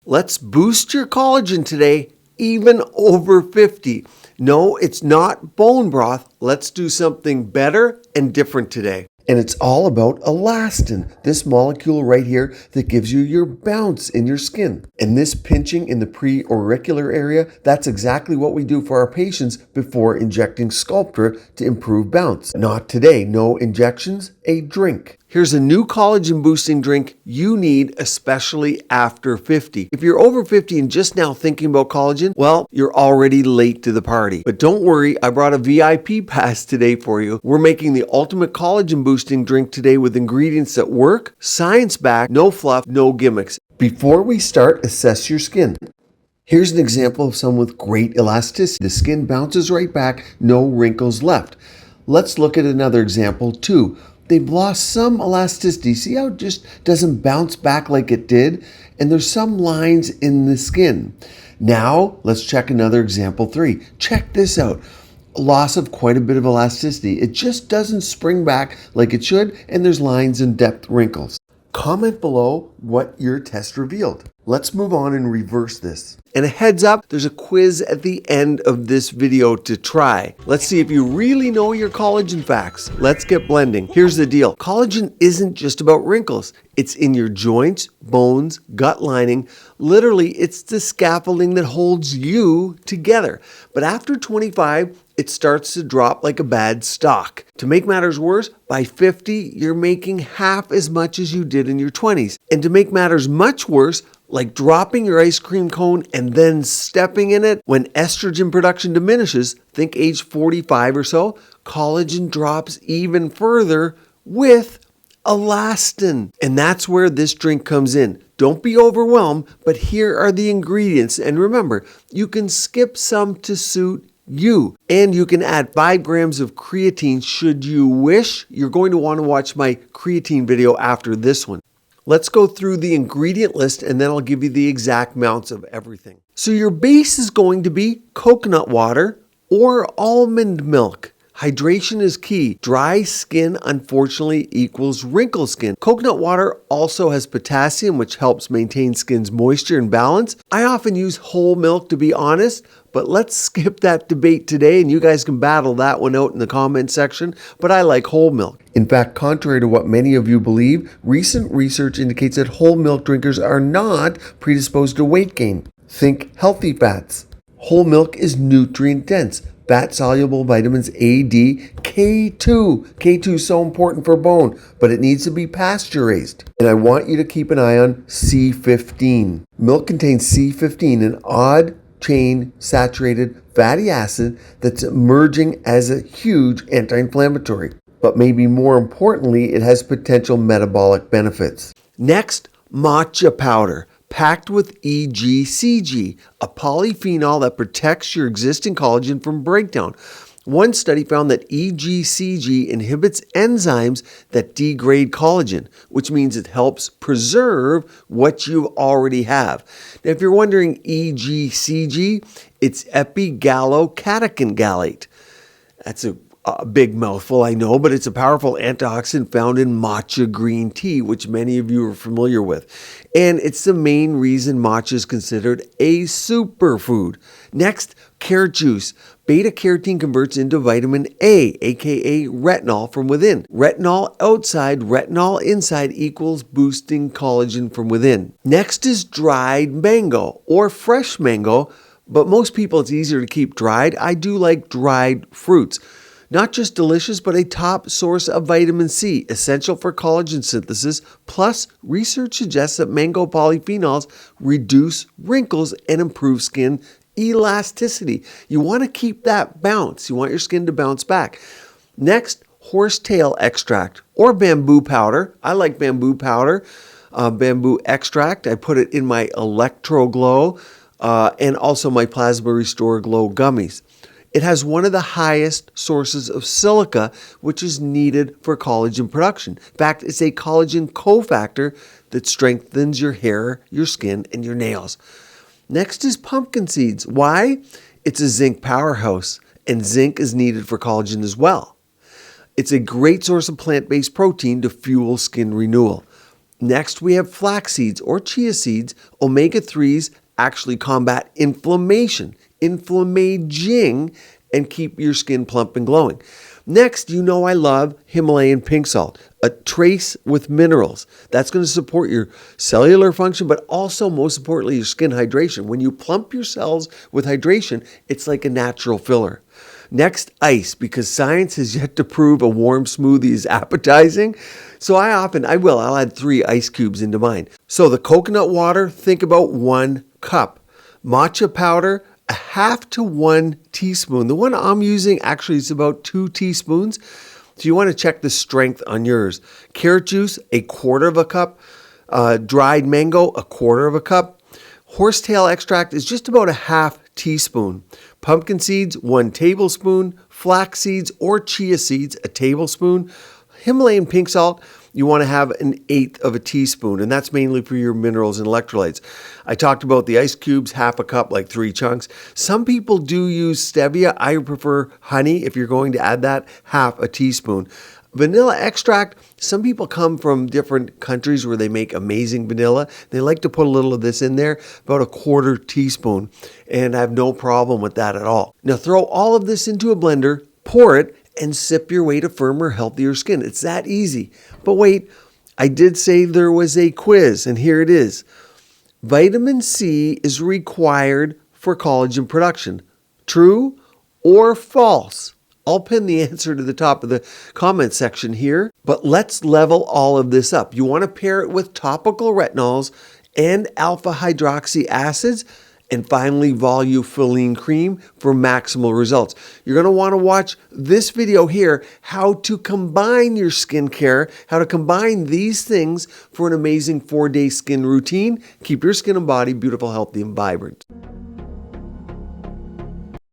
Let's boost your collagen today, even over 50. No, it's not bone broth. Let's do something better and different today. And it's all about elastin, this molecule right here that gives you your bounce in your skin. And this pinching in the pre-auricular area, that's exactly what we do for our patients before injecting Sculptra to improve bounce. Not today, no injections, a drink. Here's a new collagen boosting drink you need, especially after 50. If you're over 50 and just now thinking about collagen, well, you're already late to the party. But don't worry, I brought a VIP pass today for you. We're making the ultimate collagen boosting drink today with ingredients that work, science-backed, no fluff, no gimmicks. Before we start, assess your skin. Here's an example of someone with great elasticity. The skin bounces right back, no wrinkles left. Let's look at another example too. They've lost some elasticity. See how it just doesn't bounce back like it did? And there's some lines in the skin. Now, let's check another example 3. Check this out. Loss of quite a bit of elasticity. It just doesn't spring back like it should, and there's lines and depth wrinkles. Comment below what your test revealed. Let's move on and reverse this. And a heads up, there's a quiz at the end of this video to try. Let's see if you really know your collagen facts. Let's get blending. Here's the deal. Collagen isn't just about wrinkles. It's in your joints, bones, gut lining. Literally, it's the scaffolding that holds you together. But after 25, it starts to drop like a bad stock. To make matters worse, by 50, you're making half as much as you did in your 20s. And to make matters much worse, like dropping your ice cream cone and then stepping in it, when estrogen production diminishes, think age 45 or so, collagen drops even further with elastin. And that's where this drink comes in. Don't be overwhelmed, but here are the ingredients. And remember, you can skip some to suit you. And you can add 5 grams of creatine should you wish. You're going to want to watch my creatine video after this one. Let's go through the ingredient list and then I'll give you the exact amounts of everything. So your base is going to be coconut water or almond milk. Hydration is key. Dry skin, unfortunately, equals wrinkle skin. Coconut water also has potassium, which helps maintain skin's moisture and balance. I often use whole milk, to be honest, but let's skip that debate today, and you guys can battle that one out in the comment section, but I like whole milk. In fact, contrary to what many of you believe, recent research indicates that whole milk drinkers are not predisposed to weight gain. Think healthy fats. Whole milk is nutrient dense. Fat-soluble vitamins A, D, K2. K2 is so important for bone, but it needs to be pasture-raised. And I want you to keep an eye on C15. Milk contains C15, an odd chain saturated fatty acid that's emerging as a huge anti-inflammatory. But maybe more importantly, it has potential metabolic benefits. Next, matcha powder. Packed with EGCG, a polyphenol that protects your existing collagen from breakdown. One study found that EGCG inhibits enzymes that degrade collagen, which means it helps preserve what you already have. Now, if you're wondering EGCG, it's epigallocatechin gallate. That's a big mouthful, I know, but it's a powerful antioxidant found in matcha green tea, which many of you are familiar with. And it's the main reason matcha is considered a superfood. Next, carrot juice. Beta-carotene converts into vitamin A, aka retinol from within. Retinol outside, retinol inside equals boosting collagen from within. Next is dried mango or fresh mango, but most people it's easier to keep dried. I do like dried fruits. Not just delicious, but a top source of vitamin C, essential for collagen synthesis. Plus, research suggests that mango polyphenols reduce wrinkles and improve skin elasticity. You want to keep that bounce. You want your skin to bounce back. Next, horsetail extract or bamboo powder. I like bamboo powder, bamboo extract. I put it in my Electro Glow and also my Plasma Restore Glow gummies. It has one of the highest sources of silica, which is needed for collagen production. In fact, it's a collagen cofactor that strengthens your hair, your skin, and your nails. Next is pumpkin seeds. Why? It's a zinc powerhouse, and zinc is needed for collagen as well. It's a great source of plant-based protein to fuel skin renewal. Next, we have flax seeds or chia seeds. Omega-3s actually combat inflammation, inflammaging, and keep your skin plump and glowing. Next, you know I love Himalayan pink salt, a trace with minerals. That's going to support your cellular function, but also, most importantly, your skin hydration. When you plump your cells with hydration, it's like a natural filler. Next, ice, because science has yet to prove a warm smoothie is appetizing. So I'll add 3 ice cubes into mine. So the coconut water, think about 1 cup. Matcha powder, a half to 1 teaspoon. The one I'm using actually is about 2 teaspoons. So you want to check the strength on yours. Carrot juice, 1/4 cup. Dried mango, 1/4 cup. Horsetail extract is just about a half teaspoon. Pumpkin seeds, 1 tablespoon. Flax seeds or chia seeds, 1 tablespoon. Himalayan pink salt, you want to have 1/8 teaspoon, and that's mainly for your minerals and electrolytes. I talked about the ice cubes, half a cup, like 3 chunks. Some people do use stevia. I prefer honey if you're going to add that, half a teaspoon. Vanilla extract, some people come from different countries where they make amazing vanilla. They like to put a little of this in there, about 1/4 teaspoon, and I have no problem with that at all. Now throw all of this into a blender, pour it, and sip your way to firmer, healthier skin. It's that easy. But wait, I did say there was a quiz, and here it is. Vitamin C is required for collagen production. True or false? I'll pin the answer to the top of the comment section here, but let's level all of this up. You want to pair it with topical retinols and alpha hydroxy acids, and finally Volufilline cream for maximal results. You're going to want to watch this video here, how to combine your skincare, how to combine these things for an amazing 4-day skin routine. Keep your skin and body beautiful, healthy, and vibrant.